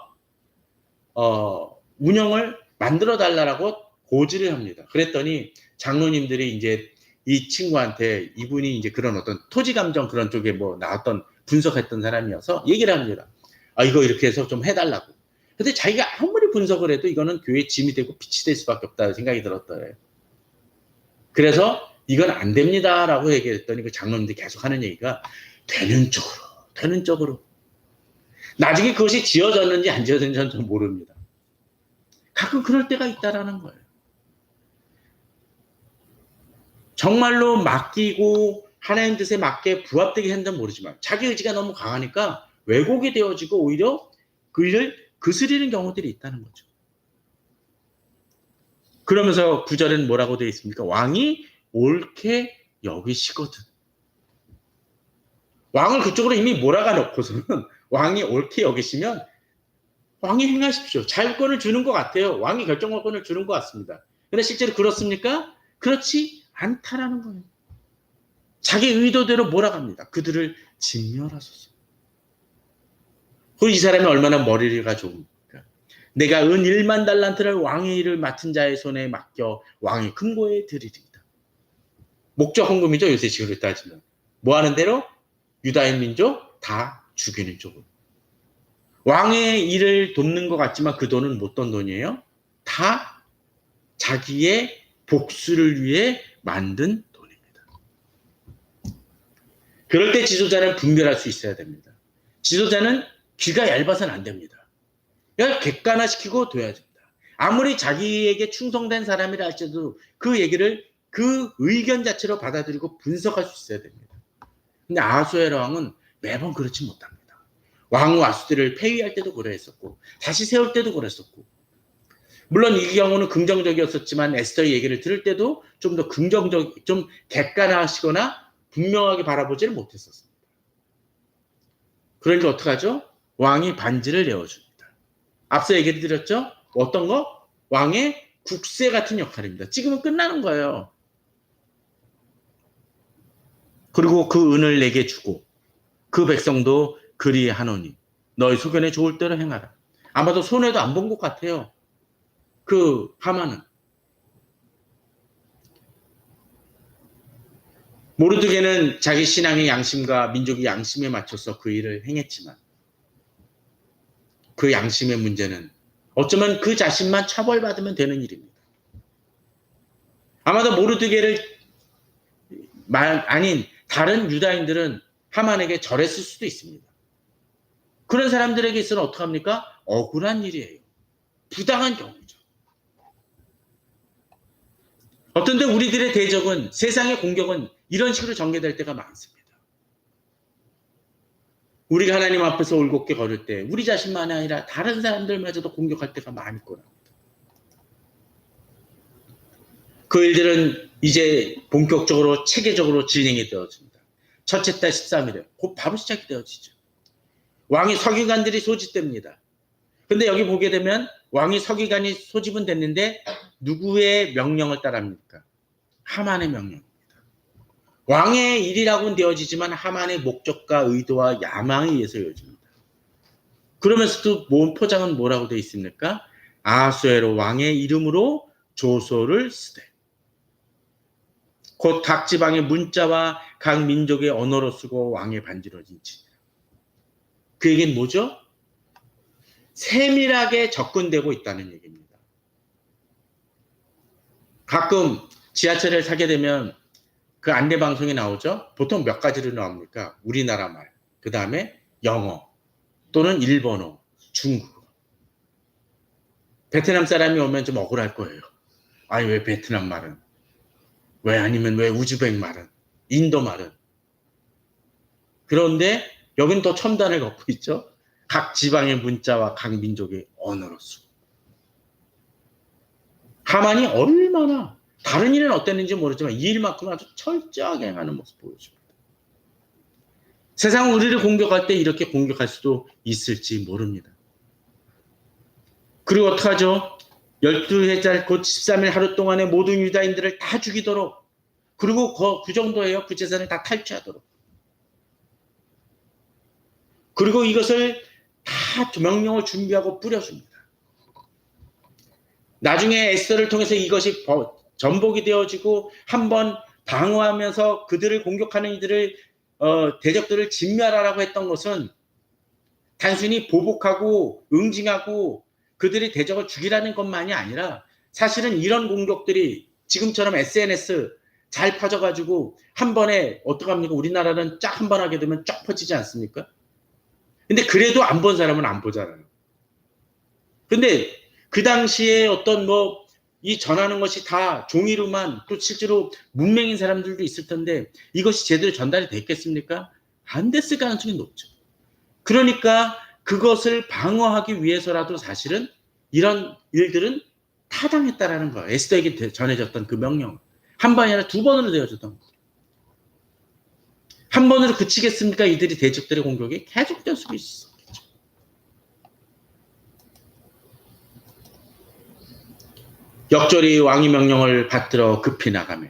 운영을 만들어 달라고 고지를 합니다. 그랬더니 장로님들이 이제 이 친구한테 이분이 이제 그런 어떤 토지 감정 그런 쪽에 뭐 나왔던 분석했던 사람이어서 얘기를 합니다. 이거 이렇게 해서 좀 해달라고. 근데 자기가 아무리 분석을 해도 이거는 교회에 짐이 되고 빛이 될 수밖에 없다 생각이 들었더래요. 그래서 이건 안 됩니다라고 얘기했더니 그 장로님들이 계속 하는 얘기가 되는 쪽으로. 나중에 그것이 지어졌는지 안 지어졌는지 저는 모릅니다. 가끔 그럴 때가 있다라는 거예요. 정말로 맡기고 하나님 뜻에 맞게 부합되게 했는지 모르지만 자기 의지가 너무 강하니까 왜곡이 되어지고 오히려 그를 거스리는 경우들이 있다는 거죠. 그러면서 구절은 뭐라고 되어 있습니까? 왕이 옳게 여기시거든. 왕을 그쪽으로 이미 몰아가 놓고서는 왕이 옳게 여기시면 왕이 행하십시오. 자율권을 주는 것 같아요. 왕이 결정권을 주는 것 같습니다. 근데 실제로 그렇습니까? 그렇지 않다라는 거예요. 자기 의도대로 몰아갑니다. 그들을 진멸하소서. 이 사람이 얼마나 머리가 좋습니까? 내가 은 1만 달란트를 왕의 일을 맡은 자의 손에 맡겨 왕의 금고에 드리리이다. 목적 헌금이죠. 요새 식으로 따지면. 뭐 하는 대로? 유다인 민족 다 죽이는 쪽으로. 왕의 일을 돕는 것 같지만 그 돈은 못던 돈이에요. 다 자기의 복수를 위해 만든 돈입니다. 그럴 때 지도자는 분별할 수 있어야 됩니다. 지도자는 귀가 얇아서는 안 됩니다. 그냥 객관화시키고 둬야 됩니다. 아무리 자기에게 충성된 사람이라 할지라도 그 얘기를 그 의견 자체로 받아들이고 분석할 수 있어야 됩니다. 근데 아하수에로 왕은 매번 그렇지 못합니다. 왕 와수들을 폐위할 때도 그랬었고 다시 세울 때도 그랬었고 물론 이 경우는 긍정적이었었지만 에스더의 얘기를 들을 때도 좀 더 긍정적, 좀 객관화하시거나 분명하게 바라보지를 못했었습니다. 그러니까 어떡하죠? 왕이 반지를 내어줍니다. 앞서 얘기 드렸죠? 어떤 거? 왕의 국세 같은 역할입니다. 찍으면 끝나는 거예요. 그리고 그 은을 내게 주고 그 백성도 그리하노니 너희 소견에 좋을 대로 행하라. 아마도 손해도 안 본 것 같아요. 그 하만은. 모르드게는 자기 신앙의 양심과 민족의 양심에 맞춰서 그 일을 행했지만 그 양심의 문제는 어쩌면 그 자신만 처벌받으면 되는 일입니다. 아마도 모르드게를 아닌 다른 유다인들은 하만에게 절했을 수도 있습니다. 그런 사람들에게 있어서는 어떡합니까? 억울한 일이에요. 부당한 경우죠. 어떤 때 우리들의 대적은 세상의 공격은 이런 식으로 전개될 때가 많습니다. 우리가 하나님 앞에서 올곧게 걸을 때 우리 자신만이 아니라 다른 사람들마저도 공격할 때가 많을 거랍니다. 그 일들은 이제 본격적으로 체계적으로 진행이 되어집니다. 첫째 달 13일에 곧 바로 시작이 되어지죠. 왕이 서기관들이 소집됩니다. 근데 여기 보게 되면 왕이 서기관이 소집은 됐는데 누구의 명령을 따릅니까? 하만의 명령입니다. 왕의 일이라고는 되어지지만 하만의 목적과 의도와 야망에 의해서 이루어집니다. 그러면서도 포장은 뭐라고 되어 있습니까? 아하수에로 왕의 이름으로 조서를 쓰되 곧 각 지방의 문자와 각 민족의 언어로 쓰고 왕의 반지로 진치니라. 그 얘기는 뭐죠? 세밀하게 접근되고 있다는 얘기입니다. 가끔 지하철을 타게 되면 그 안내방송에 나오죠? 보통 몇 가지로 나옵니까? 우리나라 말, 그 다음에 영어, 또는 일본어, 중국어. 베트남 사람이 오면 좀 억울할 거예요. 아니, 왜 베트남 말은? 왜 아니면 왜 우즈벡 말은? 인도 말은? 그런데 여긴 또 첨단을 갖고 있죠? 각 지방의 문자와 각 민족의 언어로 쓰고. 하만이 얼마나 다른 일은 어땠는지 모르지만 이 일만큼은 아주 철저하게 행하는 모습 보여줍니다. 세상은 우리를 공격할 때 이렇게 공격할 수도 있을지 모릅니다. 그리고 어떡하죠? 12회절 곧 13일 하루 동안에 모든 유다인들을 다 죽이도록 그리고 그 정도예요. 그 재산을 다 탈취하도록. 그리고 이것을 다 명령을 준비하고 뿌려줍니다. 나중에 에스더를 통해서 이것이 전복이 되어지고 한번 방어하면서 그들을 공격하는 이들을 대적들을 진멸하라고 했던 것은 단순히 보복하고 응징하고 그들이 대적을 죽이라는 것만이 아니라 사실은 이런 공격들이 지금처럼 SNS 잘 퍼져가지고 한 번에 어떡합니까? 우리나라는 쫙 한 번 하게 되면 쫙 퍼지지 않습니까? 근데 그래도 안 본 사람은 안 보잖아요. 근데 그 당시에 어떤 이 전하는 것이 다 종이로만 또 실제로 문맹인 사람들도 있을 텐데 이것이 제대로 전달이 됐겠습니까? 안 됐을 가능성이 높죠. 그러니까 그것을 방어하기 위해서라도 사실은 이런 일들은 타당했다라는 거예요. 에스더에게 전해졌던 그 명령. 한 번이 아니라 두 번으로 되어졌던 거예요. 한 번으로 그치겠습니까? 이들이 대적들의 공격이 계속될 수 있었겠죠. 역절이 왕의 명령을 받들어 급히 나가며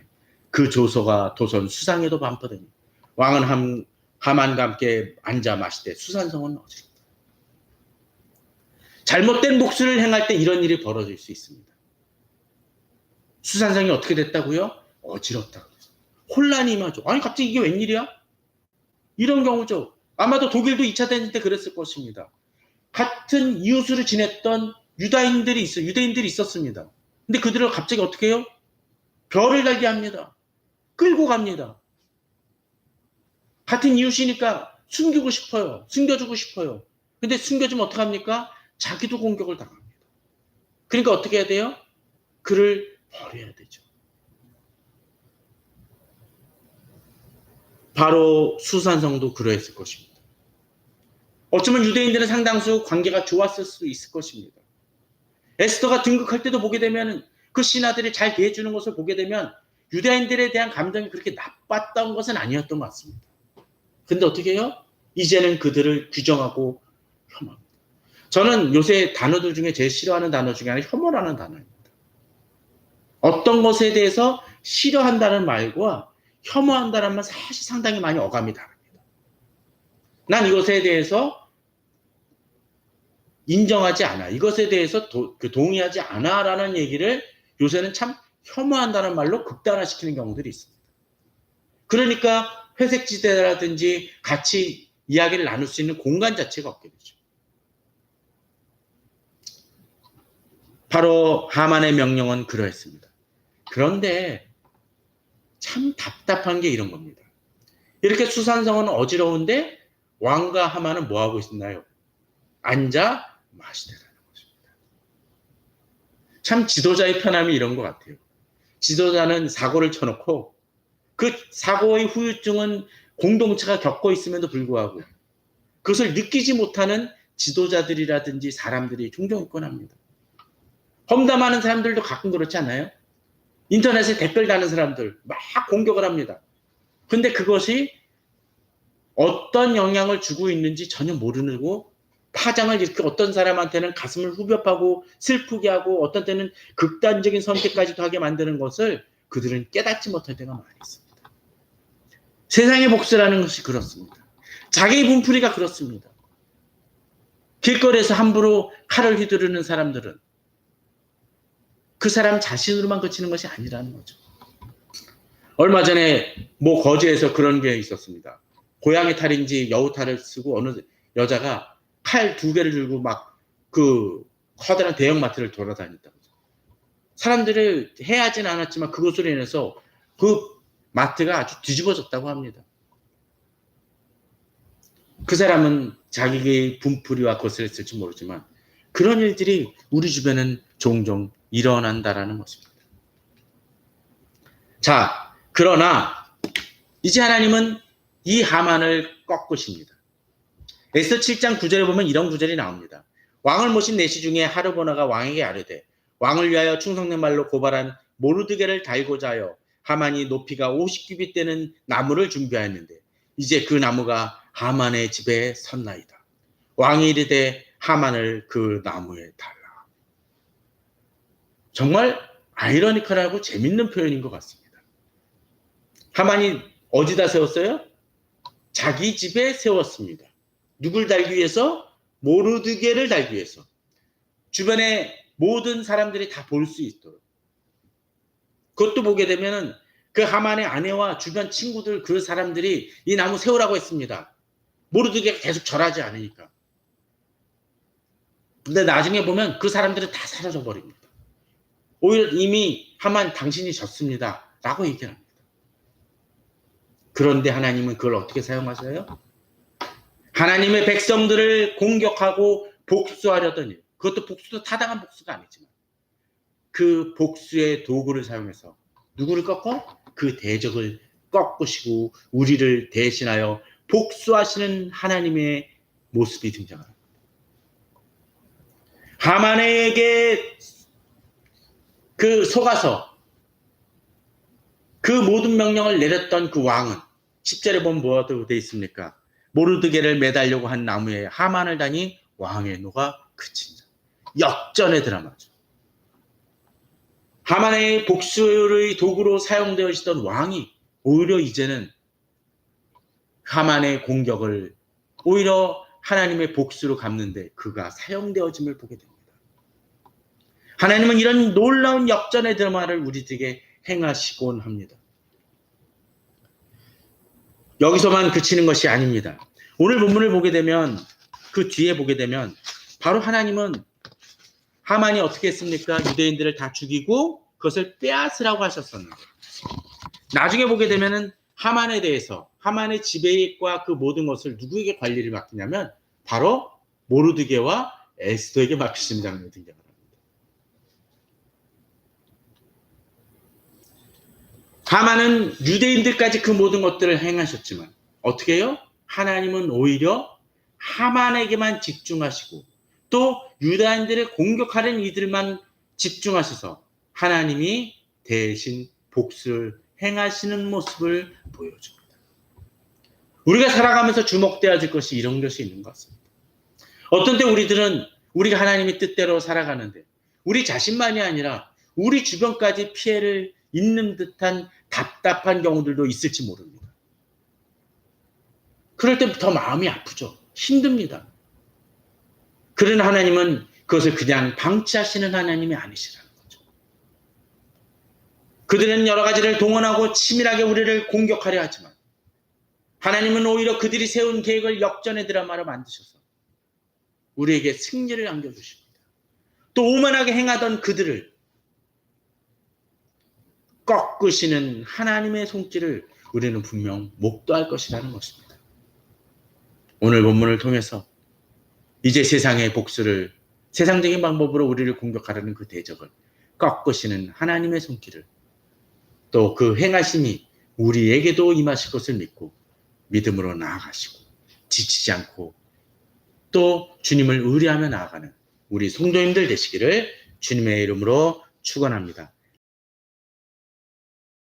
그 조서가 도선 수상에도 반포되니 왕은 하만과 함께 앉아 마시되 수산성은 어지럽다. 잘못된 복수를 행할 때 이런 일이 벌어질 수 있습니다. 수산성이 어떻게 됐다고요? 어지럽다고. 혼란이 임하죠. 아니 갑자기 이게 웬일이야? 이런 경우죠. 아마도 독일도 2차 대전 때 그랬을 것입니다. 같은 이웃으로 지냈던 유대인들이 있었습니다. 근데 그들을 갑자기 어떻게 해요? 별을 달게 합니다. 끌고 갑니다. 같은 이웃이니까 숨기고 싶어요. 숨겨주고 싶어요. 근데 숨겨주면 어떡합니까? 자기도 공격을 당합니다. 그러니까 어떻게 해야 돼요? 그를 버려야 되죠. 바로 수산성도 그러했을 것입니다. 어쩌면 유대인들은 상당수 관계가 좋았을 수도 있을 것입니다. 에스더가 등극할 때도 보게 되면 그 신하들이 잘 대해주는 것을 보게 되면 유대인들에 대한 감정이 그렇게 나빴던 것은 아니었던 것 같습니다. 근데 어떻게 해요? 이제는 그들을 규정하고 혐오합니다. 저는 요새 단어들 중에 제일 싫어하는 단어 중에 하나가 혐오라는 단어입니다. 어떤 것에 대해서 싫어한다는 말과 혐오한다는 말 사실 상당히 많이 어감이 다릅니다. 난 이것에 대해서 인정하지 않아. 이것에 대해서 동의하지 않아 라는 얘기를 요새는 참 혐오한다는 말로 극단화시키는 경우들이 있습니다. 그러니까 회색지대라든지 같이 이야기를 나눌 수 있는 공간 자체가 없게 되죠. 바로 하만의 명령은 그러했습니다. 그런데 참 답답한 게 이런 겁니다. 이렇게 수산성은 어지러운데 왕과 하만은 뭐하고 있나요? 앉아 마시되라는 것입니다. 참 지도자의 편함이 이런 것 같아요. 지도자는 사고를 쳐놓고 그 사고의 후유증은 공동체가 겪고 있음에도 불구하고 그것을 느끼지 못하는 지도자들이라든지 사람들이 종종 있곤 합니다. 험담하는 사람들도 가끔 그렇지 않아요? 인터넷에 댓글 다는 사람들 막 공격을 합니다. 근데 그것이 어떤 영향을 주고 있는지 전혀 모르고 파장을 이렇게 어떤 사람한테는 가슴을 후벼파고 슬프게 하고 어떤 때는 극단적인 선택까지도 하게 만드는 것을 그들은 깨닫지 못할 때가 많이 있습니다. 세상의 복수라는 것이 그렇습니다. 자기 분풀이가 그렇습니다. 길거리에서 함부로 칼을 휘두르는 사람들은 그 사람 자신으로만 그치는 것이 아니라는 거죠. 얼마 전에 모 거제에서 그런 게 있었습니다. 고양이 탈인지 여우 탈을 쓰고 어느 여자가 칼 2개를 들고 막 그 커다란 대형마트를 돌아다녔다고. 사람들을 해하진 않았지만 그것으로 인해서 그 마트가 아주 뒤집어졌다고 합니다. 그 사람은 자기의 분풀이와 것을 했을지 모르지만 그런 일들이 우리 주변은 종종 일어난다라는 것입니다. 자, 그러나 이제 하나님은 이 하만을 꺾으십니다. 에스더 7장 9절에 보면 이런 구절이 나옵니다. 왕을 모신 내시 중에 하르보나가 왕에게 아뢰되 왕을 위하여 충성된 말로 고발한 모르드게를 달고자 하여 하만이 높이가 50규빗 되는 나무를 준비하였는데 이제 그 나무가 하만의 집에 섰나이다. 왕이 이르되 하만을 그 나무에 달라. 정말 아이러니컬하고 재밌는 표현인 것 같습니다. 하만이 어디다 세웠어요? 자기 집에 세웠습니다. 누굴 달기 위해서? 모르드게를 달기 위해서. 주변에 모든 사람들이 다 볼 수 있도록. 그것도 보게 되면은 그 하만의 아내와 주변 친구들 그 사람들이 이 나무 세우라고 했습니다. 모르드게가 계속 절하지 않으니까. 근데 나중에 보면 그 사람들은 다 사라져 버립니다. 오히려 이미 하만 당신이 졌습니다. 라고 얘기합니다. 그런데 하나님은 그걸 어떻게 사용하세요? 하나님의 백성들을 공격하고 복수하려던 일. 그것도 복수도 타당한 복수가 아니지만 그 복수의 도구를 사용해서 누구를 꺾어? 그 대적을 꺾으시고 우리를 대신하여 복수하시는 하나님의 모습이 등장합니다. 하만에게 그 속아서 그 모든 명령을 내렸던 그 왕은 10절에 보면 뭐라고 되어 있습니까? 모르드게를 매달려고 한 나무에 하만을 다니 왕의 노가 그친다. 역전의 드라마죠. 하만의 복수의 도구로 사용되어지던 왕이 오히려 이제는 하만의 공격을 오히려 하나님의 복수로 갚는데 그가 사용되어짐을 보게 됩니다. 하나님은 이런 놀라운 역전의 드라마를 우리들에게 행하시곤 합니다. 여기서만 그치는 것이 아닙니다. 오늘 본문을 보게 되면 그 뒤에 보게 되면 바로 하나님은 하만이 어떻게 했습니까? 유대인들을 다 죽이고 그것을 빼앗으라고 하셨었는데 나중에 보게 되면은 하만에 대해서 하만의 지배과 그 모든 것을 누구에게 관리를 맡기냐면 바로 모르드게와 에스더에게 맡기신 장면이 등장합니다. 하만은 유대인들까지 그 모든 것들을 행하셨지만 어떻게 해요? 하나님은 오히려 하만에게만 집중하시고 또 유다인들을 공격하는 이들만 집중하셔서 하나님이 대신 복수를 행하시는 모습을 보여줍니다. 우리가 살아가면서 주목되어야 될 것이 이런 것이 있는 것 같습니다. 어떤 때 우리들은 우리가 하나님의 뜻대로 살아가는데 우리 자신만이 아니라 우리 주변까지 피해를 입는 듯한 답답한 경우들도 있을지 모릅니다. 그럴 때 더 마음이 아프죠. 힘듭니다. 그러나 하나님은 그것을 그냥 방치하시는 하나님이 아니시라는 거죠. 그들은 여러 가지를 동원하고 치밀하게 우리를 공격하려 하지만 하나님은 오히려 그들이 세운 계획을 역전의 드라마로 만드셔서 우리에게 승리를 안겨주십니다. 또 오만하게 행하던 그들을 꺾으시는 하나님의 손길을 우리는 분명 목도할 것이라는 것입니다. 오늘 본문을 통해서 이제 세상의 복수를 세상적인 방법으로 우리를 공격하려는 그 대적을 꺾으시는 하나님의 손길을 또 그 행하심이 우리에게도 임하실 것을 믿고 믿음으로 나아가시고 지치지 않고 또 주님을 의뢰하며 나아가는 우리 성도님들 되시기를 주님의 이름으로 축원합니다.